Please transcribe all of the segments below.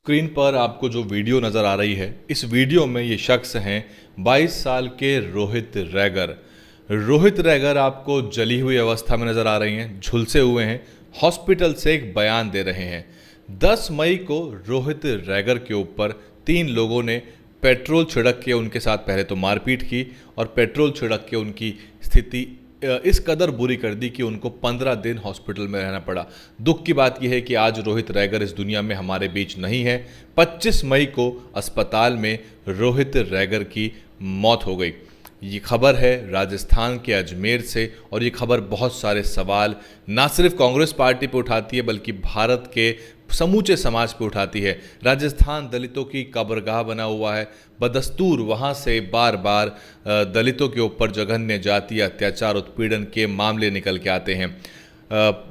Screen पर आपको जो वीडियो नज़र आ रही है, इस वीडियो में ये शख्स हैं 22 साल के रोहित रैगर। रोहित रैगर आपको जली हुई अवस्था में नज़र आ रही हैं, झुलसे हुए हैं, हॉस्पिटल से एक बयान दे रहे हैं। 10 मई को रोहित रैगर के ऊपर 3 लोगों ने पेट्रोल छिड़क के उनके साथ पहले तो मारपीट की और पेट्रोल छिड़क के उनकी स्थिति इस कदर बुरी कर दी कि उनको 15 दिन हॉस्पिटल में रहना पड़ा। दुख की बात यह है कि आज रोहित रैगर इस दुनिया में हमारे बीच नहीं है। 25 मई को अस्पताल में रोहित रैगर की मौत हो गई। ये खबर है राजस्थान के अजमेर से और ये खबर बहुत सारे सवाल ना सिर्फ कांग्रेस पार्टी पे उठाती है बल्कि भारत के समूचे समाज पे उठाती है। राजस्थान दलितों की कब्रगाह बना हुआ है। बदस्तूर वहाँ से बार बार दलितों के ऊपर जघन्य जातीय अत्याचार उत्पीड़न के मामले निकल के आते हैं।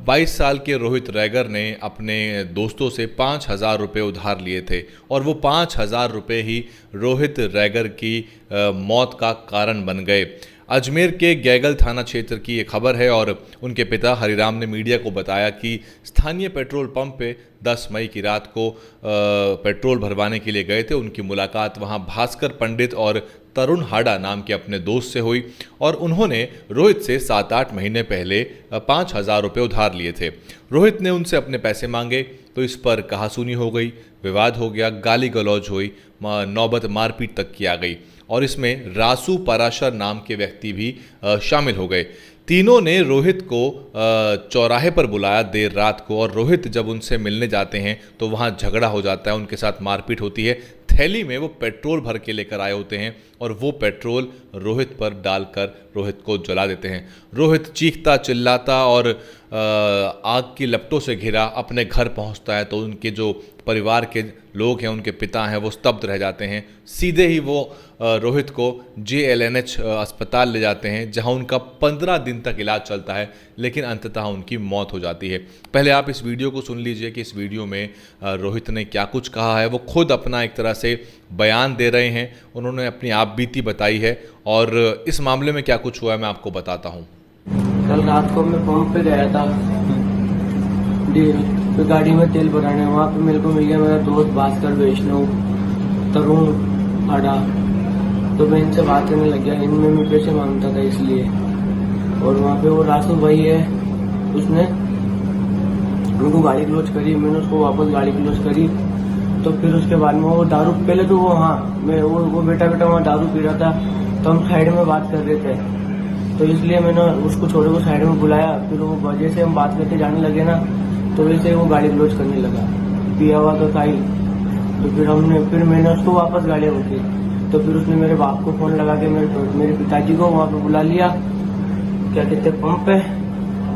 22 साल के रोहित रैगर ने अपने दोस्तों से 5,000 रुपये उधार लिए थे और वो 5,000 रुपये ही रोहित रैगर की मौत का कारण बन गए। अजमेर के गैगल थाना क्षेत्र की ये खबर है और उनके पिता हरिराम ने मीडिया को बताया कि स्थानीय पेट्रोल पंप पे 10 मई की रात को पेट्रोल भरवाने के लिए गए थे। उनकी मुलाकात वहां भास्कर पंडित और तरुण हाडा नाम के अपने दोस्त से हुई और उन्होंने रोहित से 7-8 महीने पहले 5,000 रुपये उधार लिए थे। रोहित ने उनसे अपने पैसे मांगे तो इस पर कहासुनी हो गई, विवाद हो गया, गाली गलौज हुई, नौबत मारपीट तक की आ गई और इसमें रासू पराशर नाम के व्यक्ति भी शामिल हो गए। तीनों ने रोहित को चौराहे पर बुलाया देर रात को और रोहित जब उनसे मिलने जाते हैं तो वहाँ झगड़ा हो जाता है, उनके साथ मारपीट होती है। थैली में वो पेट्रोल भर के लेकर आए होते हैं और वो पेट्रोल रोहित पर डालकर रोहित को जला देते हैं। रोहित चीखता चिल्लाता और आग की लपटों से घिरा अपने घर पहुंचता है तो उनके जो परिवार के लोग हैं, उनके पिता हैं, वो स्तब्ध रह जाते हैं। सीधे ही वो रोहित को JLNH अस्पताल ले जाते हैं जहां उनका 15 दिन तक इलाज चलता है, लेकिन अंततः उनकी मौत हो जाती है। पहले आप इस वीडियो को सुन लीजिए कि इस वीडियो में रोहित ने क्या कुछ कहा है। वो खुद अपना एक तरह से बयान दे रहे हैं, उन्होंने अपनी आपबीती बताई है और इस मामले में क्या कुछ हुआ है मैं आपको बताता हूँ। कल रात को मैं पंप पे गया था तो गाड़ी में तेल भराने, वहाँ पे मेरे को मिल गया मेरा दोस्त भास्कर, वैष्णव, तरुण हाडा। तो मैं इनसे बात करने लग गया, इनमें मैं पैसे मांगता था इसलिए। और वहाँ पे वो रासू भाई है, उसने उनको गाड़ी क्लोज करी, मैंने उसको वापस गाड़ी क्लोज करी। तो फिर उसके बाद में वो दारू, पहले तो वो बेटा वहाँ दारू पी रहा था तो हम साइड में बात कर रहे थे तो इसलिए मैंने उसको छोटे को साइड में बुलाया। फिर वो जैसे हम बात करते जाने लगे ना तो वैसे वो गाड़ी क्लोज करने लगा, पिया हुआ तो था ही। तो फिर मैंने उसको वापस गाड़ी रोकी। तो फिर उसने मेरे बाप को फोन लगा के मेरे पिताजी को वहाँ पे बुला लिया, क्या कहते पंप पे।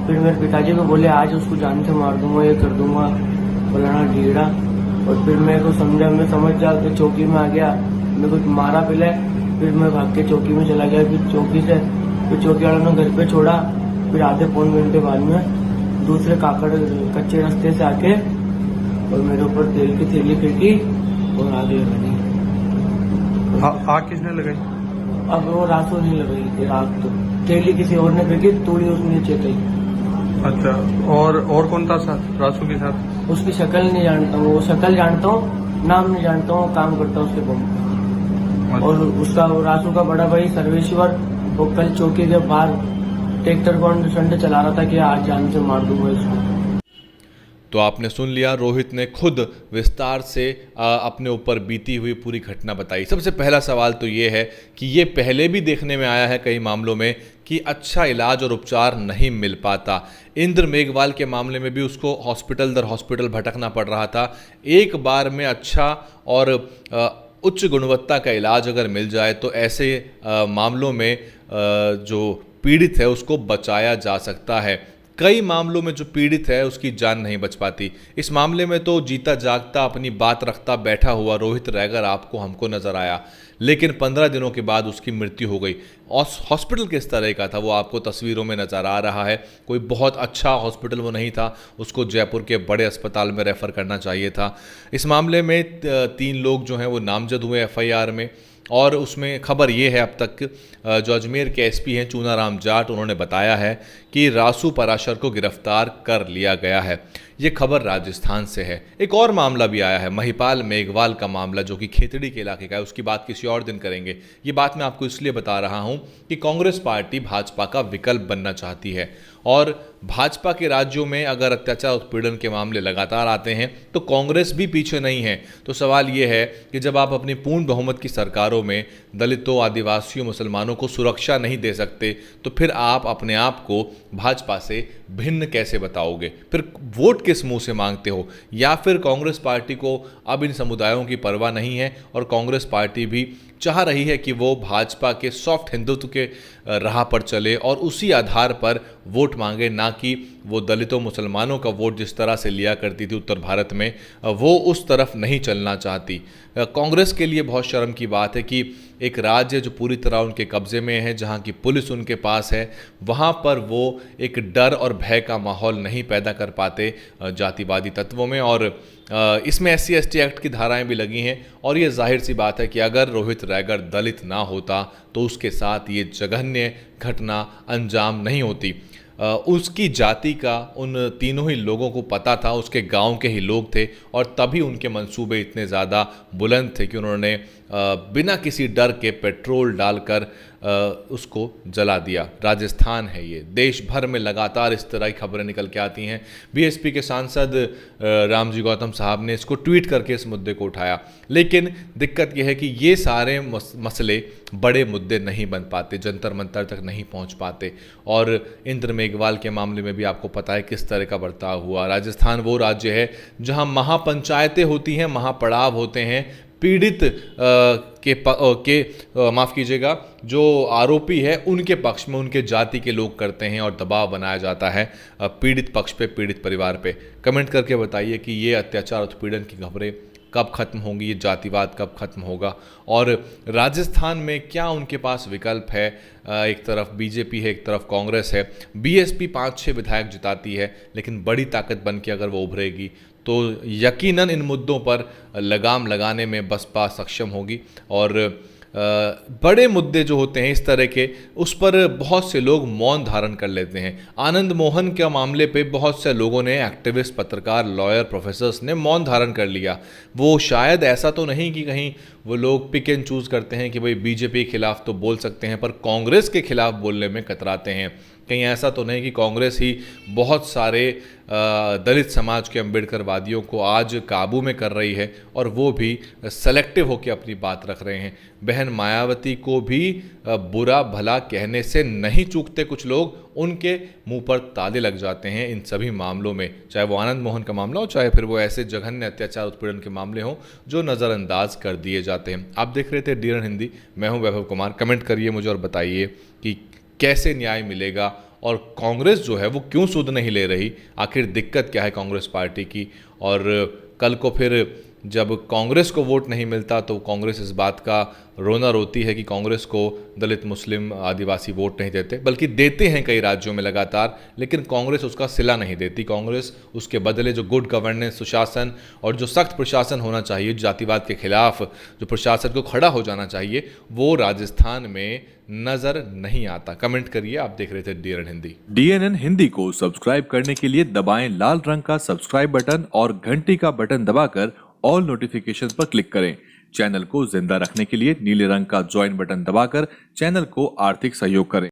फिर मेरे पिताजी को बोले आज उसको जान से मार दूंगा, ये कर दूंगा, फलाना ढीड़ा। और फिर मेरे को समझा, मैं समझ जा के चौकी में आ गया, मेरे को मारा पहले, फिर मैं भाग के चौकी में चला गया। फिर चौकी वालों ने घर पे छोड़ा। फिर आधे पौन घंटे बाद में दूसरे काकड़ कच्चे रास्ते से आके और मेरे ऊपर तेल की थैली फेंकी और आगे लगा दी। आग किसने लगाई? अब वो रासू नहीं लगाई थी, आग तो थैली किसी और ने फेंकी, तोड़ी उसने नीचे गई। अच्छा, और कौन था साथ रासू के साथ? उसकी शक्ल नहीं जानता हूँ, वो शक्ल जानता हूँ, नाम नहीं जानता हूँ, काम करता हूँ उसके पंप। और उसका रासू का बड़ा भाई सर्वेश्वर, वो कल चौकी के बाहर ट्रैक्टर को संडे चला रहा था कि आज जान से मार दूंगा इसको। तो आपने सुन लिया, रोहित ने खुद विस्तार से अपने ऊपर बीती हुई पूरी घटना बताई। सबसे पहला सवाल तो ये है कि ये पहले भी देखने में आया है कई मामलों में कि अच्छा इलाज और उपचार नहीं मिल पाता। इंद्र मेघवाल के मामले में भी उसको हॉस्पिटल दर हॉस्पिटल भटकना पड़ रहा था। एक बार में अच्छा और उच्च गुणवत्ता का इलाज अगर मिल जाए तो ऐसे मामलों में जो पीड़ित है उसको बचाया जा सकता है। कई मामलों में जो पीड़ित है उसकी जान नहीं बच पाती। इस मामले में तो जीता जागता अपनी बात रखता बैठा हुआ रोहित रैगर हमको नजर आया, लेकिन 15 दिनों के बाद उसकी मृत्यु हो गई। हॉस्पिटल किस तरह का था वो आपको तस्वीरों में नजर आ रहा है। कोई बहुत अच्छा हॉस्पिटल वो नहीं था, उसको जयपुर के बड़े अस्पताल में रेफर करना चाहिए था। इस मामले में 3 लोग जो हैं वो नामजद हुए FIR में और उसमें खबर ये है अब तक जो अजमेर के SP हैं चूनाराम जाट, उन्होंने बताया है कि रासू पराशर को गिरफ्तार कर लिया गया है। ये खबर राजस्थान से है। एक और मामला भी आया है, महिपाल मेघवाल का मामला, जो कि खेतड़ी के इलाके का है। उसकी बात किसी और दिन करेंगे। ये बात मैं आपको इसलिए बता रहा हूं कि कांग्रेस पार्टी भाजपा का विकल्प बनना चाहती है और भाजपा के राज्यों में अगर अत्याचार उत्पीड़न के मामले लगातार आते हैं तो कांग्रेस भी पीछे नहीं है। तो सवाल यह है कि जब आप अपनी पूर्ण बहुमत की सरकारों में दलितों, आदिवासियों, मुसलमानों को सुरक्षा नहीं दे सकते तो फिर आप अपने आप को भाजपा से भिन्न कैसे बताओगे? फिर वोट किस मुंह से मांगते हो? या फिर कांग्रेस पार्टी को अब इन समुदायों की परवाह नहीं है और कांग्रेस पार्टी भी चाह रही है कि वो भाजपा के सॉफ्ट हिंदुत्व के राह पर चले और उसी आधार पर वोट मांगे, ना कि वो दलितों, मुसलमानों का वोट जिस तरह से लिया करती थी उत्तर भारत में, वो उस तरफ नहीं चलना चाहती। कांग्रेस के लिए बहुत शर्म की बात है कि एक राज्य जो पूरी तरह उनके कब्जे में है, जहां की पुलिस उनके पास है, वहां पर वो एक डर और भय का माहौल नहीं पैदा कर पाते जातिवादी तत्वों में। और इसमें SC/ST एक्ट की धाराएं भी लगी हैं और ये जाहिर सी बात है कि अगर रोहित रैगर दलित ना होता तो उसके साथ ये जघन्य घटना अंजाम नहीं होती। उसकी जाति का उन तीनों ही लोगों को पता था, उसके गांव के ही लोग थे और तभी उनके मंसूबे इतने ज़्यादा बुलंद थे कि उन्होंने बिना किसी डर के पेट्रोल डालकर उसको जला दिया। राजस्थान है ये, देश भर में लगातार इस तरह की खबरें निकल के आती हैं। BSP के सांसद रामजी गौतम साहब ने इसको ट्वीट करके इस मुद्दे को उठाया, लेकिन दिक्कत यह है कि ये सारे मसले बड़े मुद्दे नहीं बन पाते, जंतर मंतर तक नहीं पहुंच पाते। और इंद्र मेघवाल के मामले में भी आपको पता है किस तरह का बर्ताव हुआ। राजस्थान वो राज्य है जहां महापंचायतें होती हैं, महापड़ाव होते हैं, पीड़ित माफ़ कीजिएगा, जो आरोपी है उनके पक्ष में उनके जाति के लोग करते हैं और दबाव बनाया जाता है पीड़ित पक्ष पे, पीड़ित परिवार पे। कमेंट करके बताइए कि ये अत्याचार उत्पीड़न की खबरें कब खत्म होंगी, ये जातिवाद कब खत्म होगा और राजस्थान में क्या उनके पास विकल्प है? एक तरफ बीजेपी है, एक तरफ कांग्रेस है। BSP 5-6 विधायक जिताती है, लेकिन बड़ी ताकत बन के अगर वो उभरेगी तो यकीनन इन मुद्दों पर लगाम लगाने में बसपा सक्षम होगी। और बड़े मुद्दे जो होते हैं इस तरह के, उस पर बहुत से लोग मौन धारण कर लेते हैं। आनंद मोहन के मामले पे बहुत से लोगों ने, एक्टिविस्ट, पत्रकार, लॉयर, प्रोफेसर्स ने मौन धारण कर लिया। वो शायद ऐसा तो नहीं कि कहीं वो लोग पिक एंड चूज़ करते हैं कि भाई बीजेपी के खिलाफ तो बोल सकते हैं पर कांग्रेस के खिलाफ बोलने में कतराते हैं। कहीं ऐसा तो नहीं कि कांग्रेस ही बहुत सारे दलित समाज के अम्बेडकरवादियों को आज काबू में कर रही है और वो भी सेलेक्टिव होकर अपनी बात रख रहे हैं। बहन मायावती को भी बुरा भला कहने से नहीं चूकते कुछ लोग, उनके मुंह पर ताले लग जाते हैं इन सभी मामलों में, चाहे वो आनंद मोहन का मामला हो, चाहे फिर वो ऐसे जघन्य अत्याचार उत्पीड़न के मामले हों जो नज़रअंदाज कर दिए जाते हैं। आप देख रहे थे DN हिंदी, मैं हूं वैभव कुमार। कमेंट करिए मुझे और बताइए कि कैसे न्याय मिलेगा और कांग्रेस जो है वो क्यों सुध नहीं ले रही, आखिर दिक्कत क्या है कांग्रेस पार्टी की। और कल को फिर जब कांग्रेस को वोट नहीं मिलता तो कांग्रेस इस बात का रोना रोती है कि कांग्रेस को दलित, मुस्लिम, आदिवासी वोट नहीं देते, बल्कि देते हैं कई राज्यों में लगातार, लेकिन कांग्रेस उसका सिला नहीं देती। कांग्रेस उसके बदले जो गुड गवर्नेंस, सुशासन और जो सख्त प्रशासन होना चाहिए, जातिवाद के खिलाफ जो प्रशासन को खड़ा हो जाना चाहिए, वो राजस्थान में नजर नहीं आता। कमेंट करिए। आप देख रहे थे DN हिंदी। DNN हिंदी को सब्सक्राइब करने के लिए दबाएं लाल रंग का सब्सक्राइब बटन और घंटी का बटन दबाकर ऑल नोटिफिकेशंस पर क्लिक करें। चैनल को जिंदा रखने के लिए नीले रंग का ज्वाइन बटन दबाकर चैनल को आर्थिक सहयोग करें।